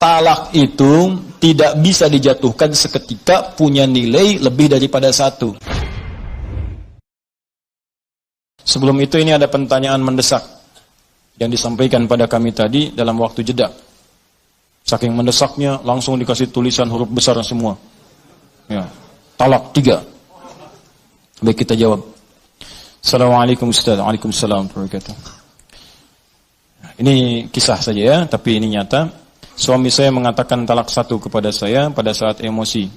talak itu tidak bisa dijatuhkan seketika, punya nilai lebih daripada satu. Sebelum itu ini ada pertanyaan mendesak yang disampaikan pada kami tadi dalam waktu jeda. Saking mendesaknya langsung dikasih tulisan huruf besar semua. Ya, talak 3. Baik, kita jawab. Assalamualaikum Ustaz. Waalaikumsalam warahmatullahi wabarakatuh. Ini kisah saja ya, tapi ini nyata. Suami saya mengatakan talak 1 kepada saya pada saat emosi,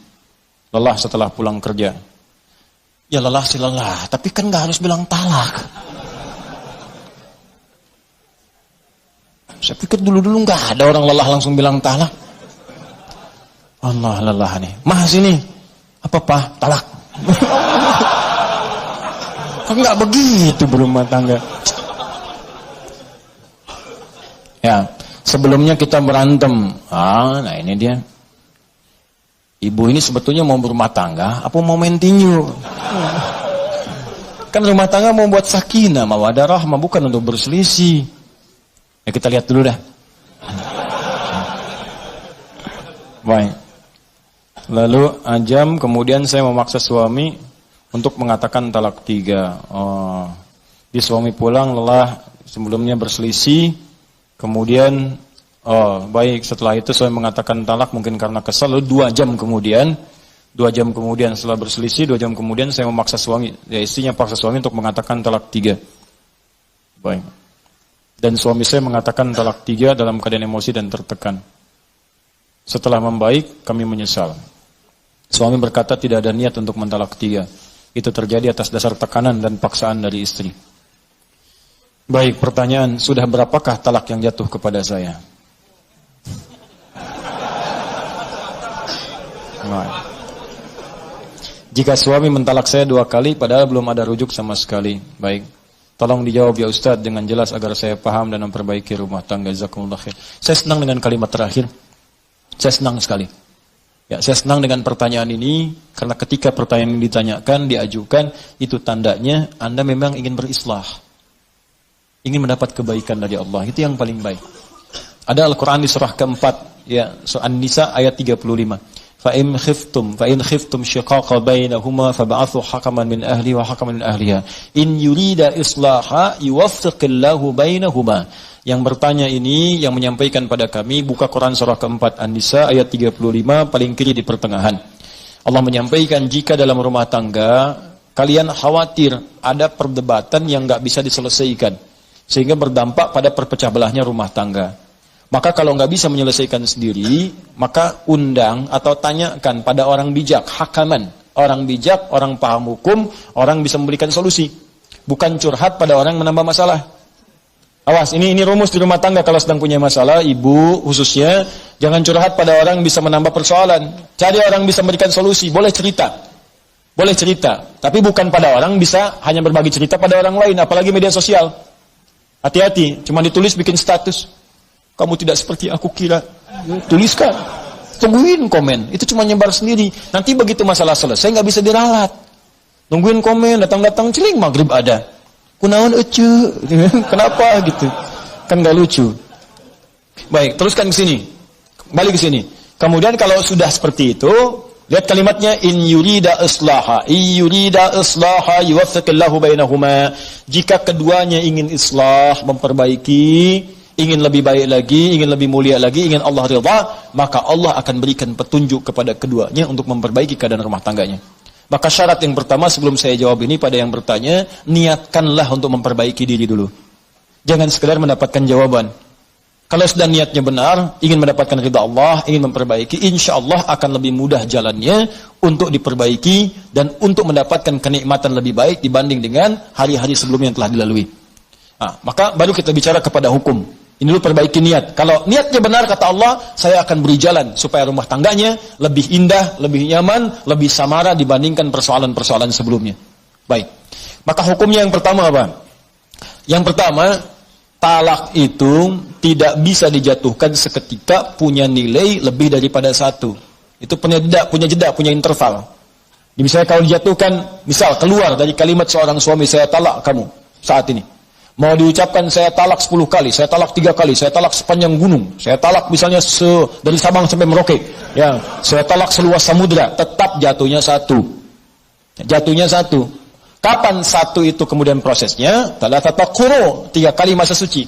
lelah setelah pulang kerja. Ya lelah sih lelah, tapi kan gak harus bilang talak. Saya pikir dulu-dulu gak ada orang lelah langsung bilang talak. Allah, lelah nih. Mah sini. Apa Pak? Talak. Kok gak begitu berumah tangga? Ya, sebelumnya kita berantem. Nah ini dia. Ibu ini sebetulnya mau berumah tangga, apa mau main tinju? Kan rumah tangga mau buat sakinah, mawaddah rahmah, bukan untuk berselisih. Ya kita lihat dulu dah. Baik. Lalu jam kemudian saya memaksa suami untuk mengatakan talak 3. Di suami pulang lelah, sebelumnya berselisih. Kemudian, baik, setelah itu saya mengatakan talak mungkin karena kesal. Lalu 2 jam kemudian setelah berselisih, 2 jam kemudian saya memaksa suami, ya istrinya paksa suami untuk mengatakan talak 3. Baik. Dan suami saya mengatakan talak 3 dalam keadaan emosi dan tertekan. Setelah membaik, kami menyesal. Suami berkata tidak ada niat untuk mentalak 3. Itu terjadi atas dasar tekanan dan paksaan dari istri. Baik, pertanyaan, sudah berapakah talak yang jatuh kepada saya? Baik. Jika suami mentalak saya 2 kali padahal belum ada rujuk sama sekali. Baik, tolong dijawab ya Ustadz dengan jelas agar saya paham dan memperbaiki rumah tangga. Jazakumullah khair. Saya senang dengan kalimat terakhir. Saya senang sekali. Ya, saya senang dengan pertanyaan ini karena ketika pertanyaan ini ditanyakan, diajukan, itu tandanya Anda memang ingin berislah. Ingin mendapat kebaikan dari Allah. Itu yang paling baik. Ada Al-Quran di surah keempat, ya, surah An-Nisa ayat 35. فَإِنْ خِفْتُمْ شِقَاقَ بَيْنَهُمَا فَبَعَثُوا حَكَمًا مِنْ أَهْلِهِ وَحَكَمًا مِنْ أَهْلِهَا إِنْ يُرِيدَ إِصْلَاحًا يُوَفِّقِ اللَّهُ بَيْنَهُمَا. Yang bertanya ini, yang menyampaikan pada kami, buka Quran surah keempat An-Nisa ayat 35, paling kiri di pertengahan. Allah menyampaikan jika dalam rumah tangga kalian khawatir ada perdebatan yang gak bisa diselesaikan, sehingga berdampak pada perpecah belahnya rumah tangga. Maka kalau nggak bisa menyelesaikan sendiri, maka undang atau tanyakan pada orang bijak, hakaman. Orang bijak, orang paham hukum, orang bisa memberikan solusi. Bukan curhat pada orang menambah masalah. Awas, ini rumus di rumah tangga kalau sedang punya masalah, ibu khususnya, jangan curhat pada orang bisa menambah persoalan. Cari orang bisa memberikan solusi, boleh cerita. Boleh cerita, tapi bukan pada orang bisa hanya berbagi cerita pada orang lain, apalagi media sosial. Hati-hati, cuma ditulis bikin status. Kamu tidak seperti aku kira. Tuliskan. Tungguin komen. Itu cuma nyebar sendiri. Nanti begitu masalah selesai nggak bisa diralat. Tungguin komen, datang-datang celing maghrib ada. Kunaon ece. Kenapa gitu? Kan nggak lucu. Baik, teruskan ke sini. Balik ke sini. Kemudian kalau sudah seperti itu, lihat kalimatnya in yurida islaha. In yurida islaha yuwaffiqillahu bainahuma. Jika keduanya ingin islah, memperbaiki, ingin lebih baik lagi, ingin lebih mulia lagi, ingin Allah ridha, maka Allah akan berikan petunjuk kepada keduanya untuk memperbaiki keadaan rumah tangganya. Maka syarat yang pertama sebelum saya jawab ini pada yang bertanya, niatkanlah untuk memperbaiki diri dulu. Jangan sekedar mendapatkan jawaban. Kalau sudah niatnya benar, ingin mendapatkan ridha Allah, ingin memperbaiki, insya Allah akan lebih mudah jalannya untuk diperbaiki dan untuk mendapatkan kenikmatan lebih baik dibanding dengan hari-hari sebelumnya yang telah dilalui. Maka baru kita bicara kepada hukum. Ini dulu perbaiki niat. Kalau niatnya benar kata Allah, saya akan beri jalan supaya rumah tangganya lebih indah, lebih nyaman, lebih samara dibandingkan persoalan-persoalan sebelumnya. Baik. Maka hukumnya yang pertama apa? Yang pertama, talak itu tidak bisa dijatuhkan seketika, punya nilai lebih daripada 1. Itu punya jeda, punya interval. Misalnya kalau dijatuhkan, misal keluar dari kalimat seorang suami, saya talak kamu saat ini. Mau diucapkan saya talak 10 kali, saya talak 3 kali, saya talak sepanjang gunung, saya talak misalnya dari Sabang sampai Merauke, ya, saya talak seluas samudra, tetap jatuhnya satu. Jatuhnya satu. Kapan satu itu kemudian prosesnya? Talatata quru, 3 kali masa suci.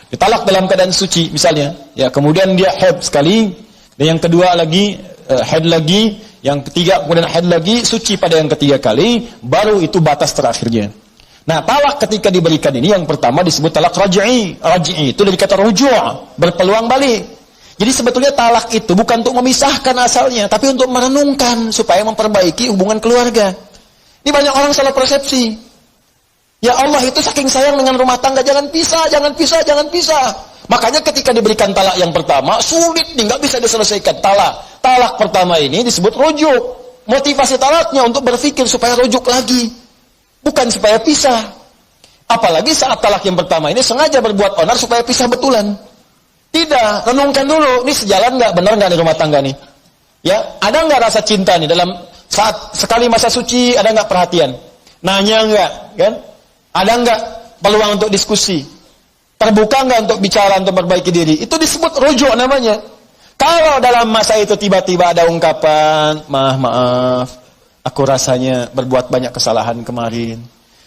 Ditalak dalam keadaan suci misalnya, ya, kemudian dia haid sekali, dan yang kedua lagi haid lagi, yang ketiga kemudian haid lagi, suci pada yang ketiga kali, baru itu batas terakhirnya. Nah, talak ketika diberikan ini yang pertama disebut talak raj'i. Raj'i itu dari kata ruju', berpeluang balik. Jadi sebetulnya talak itu bukan untuk memisahkan asalnya, tapi untuk merenungkan supaya memperbaiki hubungan keluarga. Ini banyak orang salah persepsi. Ya Allah itu saking sayang dengan rumah tangga, jangan pisah, jangan pisah, jangan pisah. Makanya ketika diberikan talak yang pertama, sulit nih, nggak bisa diselesaikan. Talak pertama ini disebut rujuk. Motivasi talaknya untuk berpikir supaya rujuk lagi, bukan supaya pisah. Apalagi saat talak yang pertama ini sengaja berbuat onar supaya pisah betulan. Tidak, renungkan dulu, ini sejalan nggak, benar nggak di rumah tangga nih? Ya, ada nggak rasa cinta nih dalam saat sekali masa suci, ada nggak perhatian? Nanya nggak, kan? Ada nggak peluang untuk diskusi? Terbuka nggak untuk bicara, untuk perbaiki diri? Itu disebut rujuk namanya. Kalau dalam masa itu tiba-tiba ada ungkapan, maaf, aku rasanya berbuat banyak kesalahan kemarin.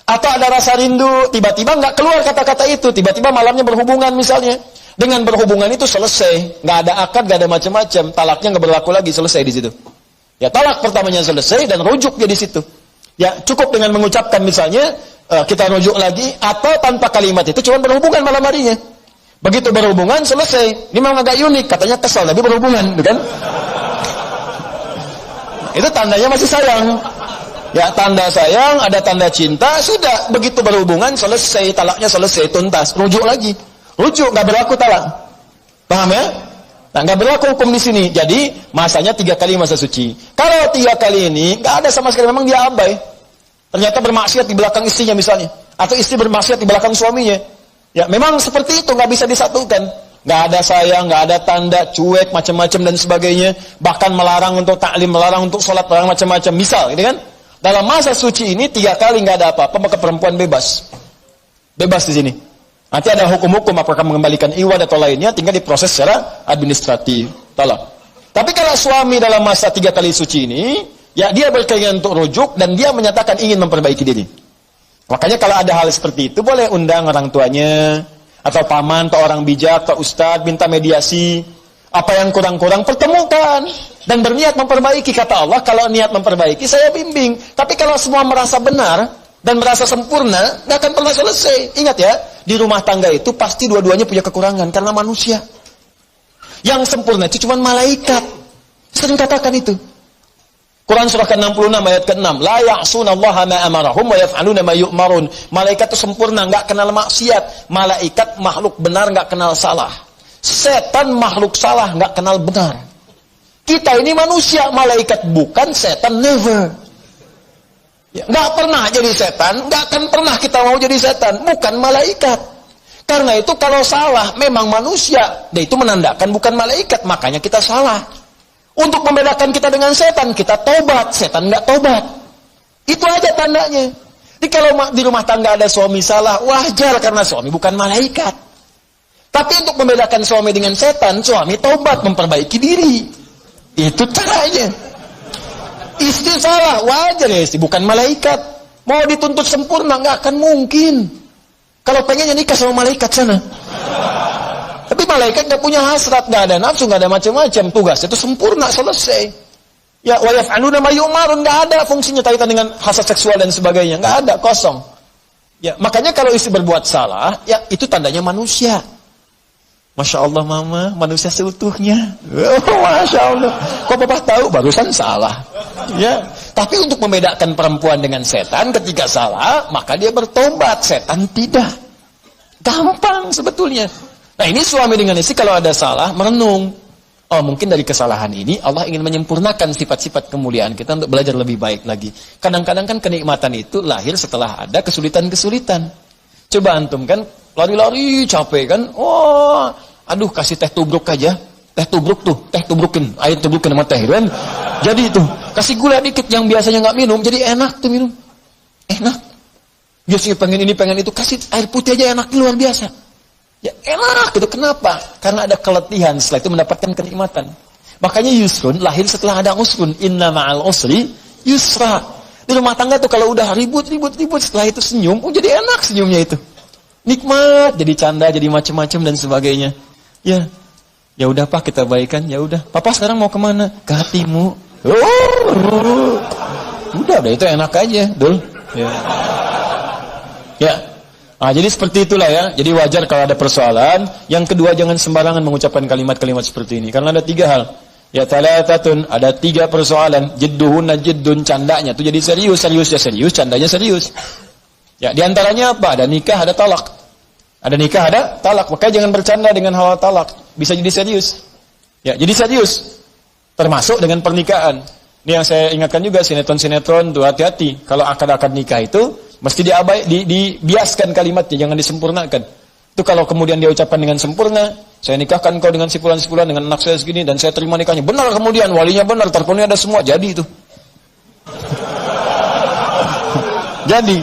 Atau ada rasa rindu, tiba-tiba nggak keluar kata-kata itu, tiba-tiba malamnya berhubungan misalnya. Dengan berhubungan itu selesai, nggak ada akad, nggak ada macam-macam, talaknya nggak berlaku lagi, selesai di situ. Ya, talak pertamanya selesai dan rujuk dia di situ. Ya, cukup dengan mengucapkan misalnya, kita rujuk lagi, atau tanpa kalimat itu cuma berhubungan malam harinya. Begitu berhubungan selesai. Ini memang agak unik, katanya kesal tapi berhubungan, kan? Itu tandanya masih sayang. Ya, tanda sayang, ada tanda cinta, sudah begitu berhubungan selesai, talaknya selesai, tuntas, rujuk lagi. Rujuk, nggak berlaku talak. Paham ya? Nah, nggak berlaku hukum di sini. Jadi masanya 3 kali masa suci. Kalau 3 kali ini nggak ada sama sekali, memang dia abai. Ternyata bermaksiat di belakang istrinya misalnya, atau istri bermaksiat di belakang suaminya. Ya, memang seperti itu, nggak bisa disatukan. Nggak ada sayang, nggak ada tanda, cuek, macam-macam dan sebagainya. Bahkan melarang untuk taklim, melarang untuk sholat, melarang macam-macam. Misal, gitu kan? Dalam masa suci ini 3 kali nggak ada apa-apa, maka perempuan bebas. Bebas di sini. Nanti ada hukum-hukum apakah mengembalikan iwad atau lainnya, tinggal diproses secara administratif. Talak. Tapi kalau suami dalam masa 3 kali suci ini, ya dia berkeinginan untuk rujuk dan dia menyatakan ingin memperbaiki diri. Makanya kalau ada hal seperti itu, boleh undang orang tuanya, atau paman, atau orang bijak, atau ustadz, minta mediasi. Apa yang kurang-kurang, pertemukan. Dan berniat memperbaiki. Kata Allah, kalau niat memperbaiki, saya bimbing. Tapi kalau semua merasa benar, dan merasa sempurna, nggak akan pernah selesai. Ingat ya, di rumah tangga itu pasti dua-duanya punya kekurangan, karena manusia. Yang sempurna itu cuma malaikat. Sering katakan itu. Quran surah ke-66 ayat ke-6. La ya'sunallaha ma amarahum wa yaf'aluna ma yu'marun. Malaikat itu sempurna, nggak kenal maksiat. Malaikat makhluk benar, nggak kenal salah. Setan makhluk salah, nggak kenal benar. Kita ini manusia, malaikat bukan, setan never. Ya, nggak pernah jadi setan, nggak akan pernah kita mau jadi setan, bukan malaikat. Karena itu kalau salah memang manusia, dan itu menandakan bukan malaikat, makanya kita salah. Untuk membedakan kita dengan setan, kita tobat, setan nggak tobat. Itu aja tandanya. Jadi kalau di rumah tangga ada suami salah, wajar karena suami bukan malaikat. Tapi untuk membedakan suami dengan setan, suami tobat, memperbaiki diri. Itu caranya. Istri salah, wajar ya istri, bukan malaikat. Mau dituntut sempurna, nggak akan mungkin. Kalau pengennya nikah sama malaikat sana. Tapi malaikat nggak punya hasrat, nggak ada nafsu, nggak ada macam-macam. Tugas itu sempurna, selesai. Ya, wa yaf'aluna ma yu'marun, nggak ada fungsinya kaitan dengan hasrat seksual dan sebagainya, nggak ada, kosong. Ya, makanya kalau istri berbuat salah, ya itu tandanya manusia. Masya Allah mama, manusia seutuhnya. Oh, Masya Allah. Kok papa tahu barusan salah. Ya, tapi untuk membedakan perempuan dengan setan, ketika salah, maka dia bertobat. Setan tidak. Gampang sebetulnya. Nah, ini suami dengan istri kalau ada salah, merenung. Oh, mungkin dari kesalahan ini Allah ingin menyempurnakan sifat-sifat kemuliaan kita untuk belajar lebih baik lagi. Kadang-kadang kan kenikmatan itu lahir setelah ada kesulitan-kesulitan. Coba antum kan lari-lari capek kan, oh aduh kasih teh tubruk aja, teh tubruk tuh, teh tubrukin, air tubrukin sama teh kan, jadi tuh kasih gula dikit yang biasanya nggak minum, jadi enak tuh minum, enak. Biasanya pengen ini, pengen itu, kasih air putih aja enak, luar biasa. Ya enak gitu, kenapa? Karena ada keletihan, setelah itu mendapatkan kenikmatan. Makanya yusrun lahir setelah ada usrun. Inna ma'al usri yusra. Di rumah tangga tuh kalau udah ribut, setelah itu senyum, jadi enak senyumnya itu. Nikmat, jadi canda, jadi macam-macam dan sebagainya. Ya udah Pak, kita baikan, ya udah. Papa sekarang mau kemana? Ke hatimu. Udah itu enak aja, Dul. Ya. Nah, jadi seperti itulah ya. Jadi wajar kalau ada persoalan. Yang kedua, jangan sembarangan mengucapkan kalimat-kalimat seperti ini. Karena ada 3 hal. Ya talatatun, ada 3 persoalan. Jidduhunna jiddun, candanya itu jadi serius, candanya serius. Ya, di antaranya apa? Ada nikah, ada talak. Ada nikah, ada talak. Makanya jangan bercanda dengan hal talak. Bisa jadi serius. Ya, jadi serius. Termasuk dengan pernikahan. Ini yang saya ingatkan juga, sinetron-sinetron tuh hati-hati. Kalau akad-akad nikah itu mesti dibiaskan kalimatnya, jangan disempurnakan. Itu kalau kemudian dia ucapkan dengan sempurna, saya nikahkan kau dengan si fulan dengan anak saya segini dan saya terima nikahnya. Benar, kemudian walinya benar, terpenuhi ada semua, jadi itu. Jadi,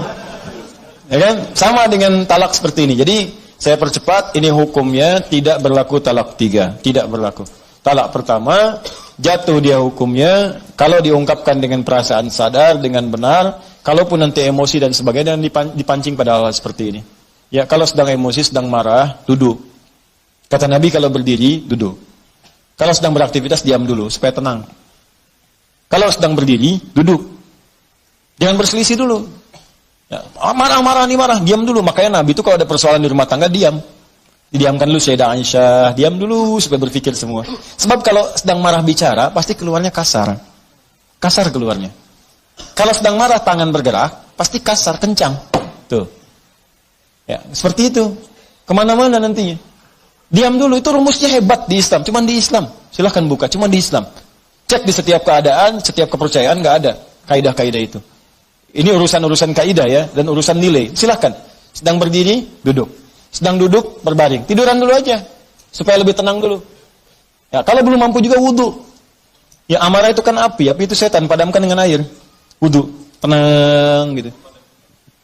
ya kan? Sama dengan talak seperti ini. Jadi, saya percepat, ini hukumnya tidak berlaku talak 3, tidak berlaku. Talak pertama, jatuh dia hukumnya kalau diungkapkan dengan perasaan sadar, dengan benar. Kalaupun nanti emosi dan sebagainya, dan dipancing pada hal seperti ini. Ya, kalau sedang emosi, sedang marah, duduk. Kata Nabi kalau berdiri, duduk. Kalau sedang beraktivitas, diam dulu, supaya tenang. Kalau sedang berdiri, duduk. Jangan berselisih dulu. Ya, marah, diam dulu. Makanya Nabi itu kalau ada persoalan di rumah tangga, diam. Didiamkan dulu Sayyidah Aisyah, diam dulu, supaya berpikir semua. Sebab kalau sedang marah bicara, pasti keluarnya kasar. Kasar keluarnya. Kalau sedang marah tangan bergerak, pasti kasar, kencang. Tuh. Ya, seperti itu. Kemana-mana nantinya. Diam dulu, itu rumusnya hebat di Islam. Cuman di Islam. Silahkan buka, cuman di Islam. Cek di setiap keadaan, setiap kepercayaan, nggak ada kaidah-kaidah itu. Ini urusan-urusan kaidah ya, dan urusan nilai. Silahkan. Sedang berdiri, duduk. Sedang duduk, berbaring. Tiduran dulu aja. Supaya lebih tenang dulu. Ya, kalau belum mampu juga wudu. Ya, amarah itu kan api itu setan, padamkan dengan air. Wudu, tenang gitu.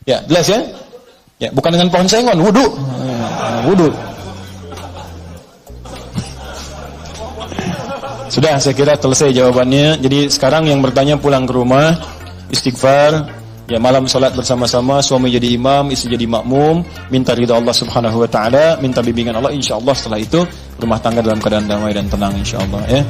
Ya, jelas ya? Ya, bukan dengan pohon sengon, wudu. Wudu. Sudah, saya kira selesai jawabannya. Jadi sekarang yang bertanya pulang ke rumah, istighfar, ya malam salat bersama-sama, suami jadi imam, istri jadi makmum, minta ridha Allah Subhanahu wa taala, minta bimbingan Allah, insyaallah setelah itu rumah tangga dalam keadaan damai dan tenang insyaallah ya.